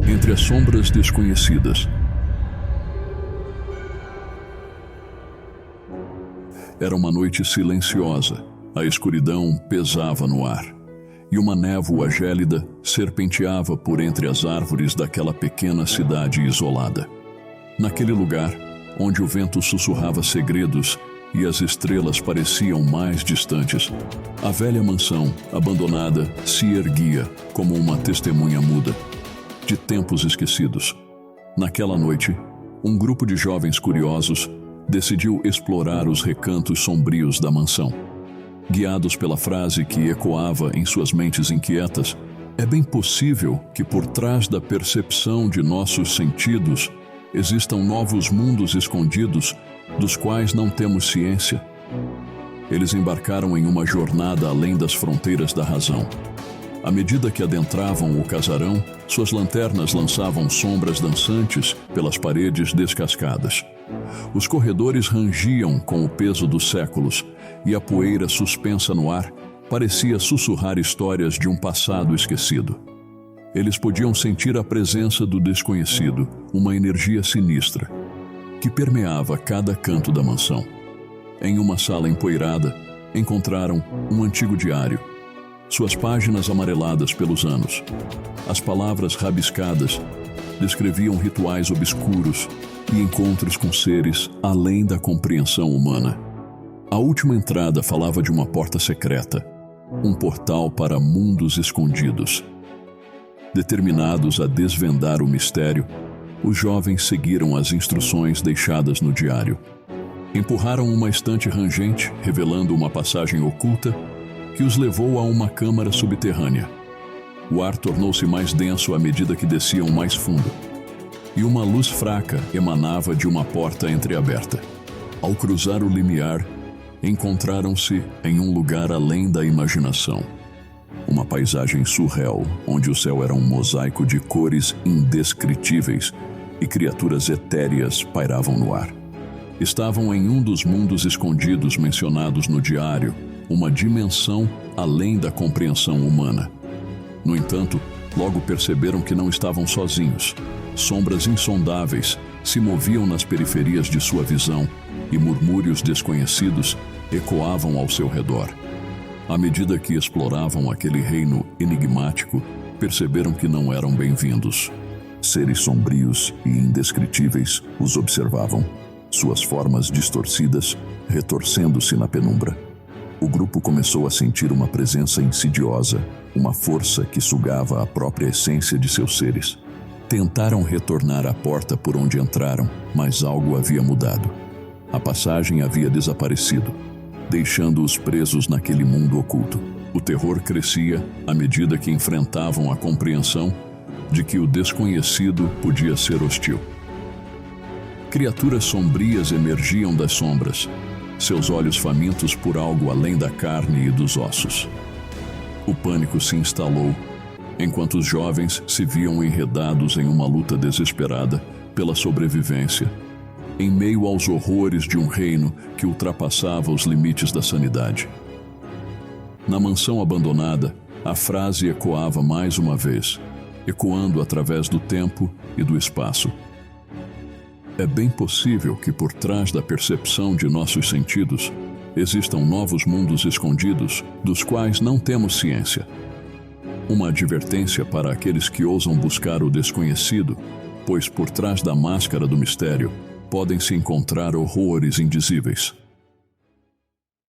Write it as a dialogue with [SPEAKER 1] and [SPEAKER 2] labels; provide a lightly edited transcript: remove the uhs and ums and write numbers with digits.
[SPEAKER 1] Entre as sombras desconhecidas. Era uma noite silenciosa, a escuridão pesava no ar, e uma névoa gélida serpenteava por entre as árvores daquela pequena cidade isolada. Naquele lugar, onde o vento sussurrava segredos e as estrelas pareciam mais distantes, a velha mansão, abandonada, se erguia como uma testemunha muda, de tempos esquecidos. Naquela noite, um grupo de jovens curiosos decidiu explorar os recantos sombrios da mansão. Guiados pela frase que ecoava em suas mentes inquietas, é bem possível que por trás da percepção de nossos sentidos existam novos mundos escondidos dos quais não temos ciência. Eles embarcaram em uma jornada além das fronteiras da razão. À medida que adentravam o casarão, suas lanternas lançavam sombras dançantes pelas paredes descascadas. Os corredores rangiam com o peso dos séculos, e a poeira suspensa no ar parecia sussurrar histórias de um passado esquecido. Eles podiam sentir a presença do desconhecido, uma energia sinistra, que permeava cada canto da mansão. Em uma sala empoeirada, encontraram um antigo diário, suas páginas amareladas pelos anos. As palavras rabiscadas descreviam rituais obscuros e encontros com seres além da compreensão humana. A última entrada falava de uma porta secreta, um portal para mundos escondidos. Determinados a desvendar o mistério, os jovens seguiram as instruções deixadas no diário. Empurraram uma estante rangente, revelando uma passagem oculta que os levou a uma câmara subterrânea. O ar tornou-se mais denso à medida que desciam mais fundo, e uma luz fraca emanava de uma porta entreaberta. Ao cruzar o limiar, encontraram-se em um lugar além da imaginação. Uma paisagem surreal, onde o céu era um mosaico de cores indescritíveis e criaturas etéreas pairavam no ar. Estavam em um dos mundos escondidos mencionados no diário, uma dimensão além da compreensão humana. No entanto, logo perceberam que não estavam sozinhos. Sombras insondáveis se moviam nas periferias de sua visão e murmúrios desconhecidos ecoavam ao seu redor. À medida que exploravam aquele reino enigmático, perceberam que não eram bem-vindos. Seres sombrios e indescritíveis os observavam, suas formas distorcidas, retorcendo-se na penumbra. O grupo começou a sentir uma presença insidiosa, uma força que sugava a própria essência de seus seres. Tentaram retornar à porta por onde entraram, mas algo havia mudado. A passagem havia desaparecido, deixando-os presos naquele mundo oculto. O terror crescia à medida que enfrentavam a compreensão de que o desconhecido podia ser hostil. Criaturas sombrias emergiam das sombras, seus olhos famintos por algo além da carne e dos ossos. O pânico se instalou, enquanto os jovens se viam enredados em uma luta desesperada pela sobrevivência, em meio aos horrores de um reino que ultrapassava os limites da sanidade. Na mansão abandonada, a frase ecoava mais uma vez, ecoando através do tempo e do espaço. É bem possível que por trás da percepção de nossos sentidos existam novos mundos escondidos dos quais não temos ciência. Uma advertência para aqueles que ousam buscar o desconhecido, pois por trás da máscara do mistério podem se encontrar horrores indizíveis.